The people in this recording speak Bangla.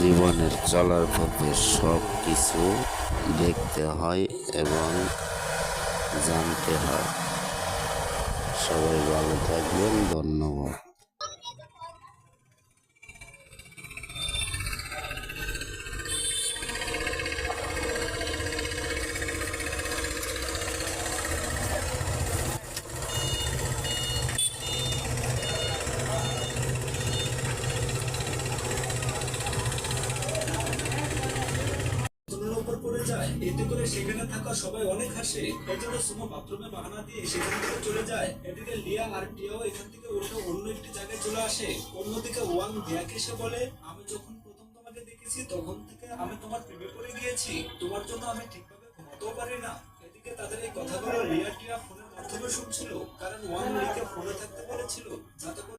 জীবনের চলার পথে সব কিছু দেখতে হয় এবং জানতে হয়। সবাই ভালো থাকবেন, ধন্যবাদ। উপর পড়ে যায়, এতে করে সেখানে থাকা সবাই অনেক হাসে। এজন্য সুমো বাথরুমে বাহানা দিয়ে সেখান থেকে চলে যায়। এদিকে লিয়া আর টিয়াও এখান থেকে উঠে অন্য একটি জায়গায় চলে আসে। অন্যদিকে ওয়াং লিয়াকে এসে বলে, আমি যখন প্রথম তোমাকে দেখেছি তখন থেকে আমি তোমার প্রেমে পড়ে গিয়েছি। তোমার জন্য আমি ঠিকভাবে ঘুমাতেও পারি না। এদিকে তাদের এই কথাগুলো লিয়া টিয়া ফোনের মাধ্যমে শুনছিল, কারণ ওয়াং লিকে ফোনে থাকতে বলেছিল যাতে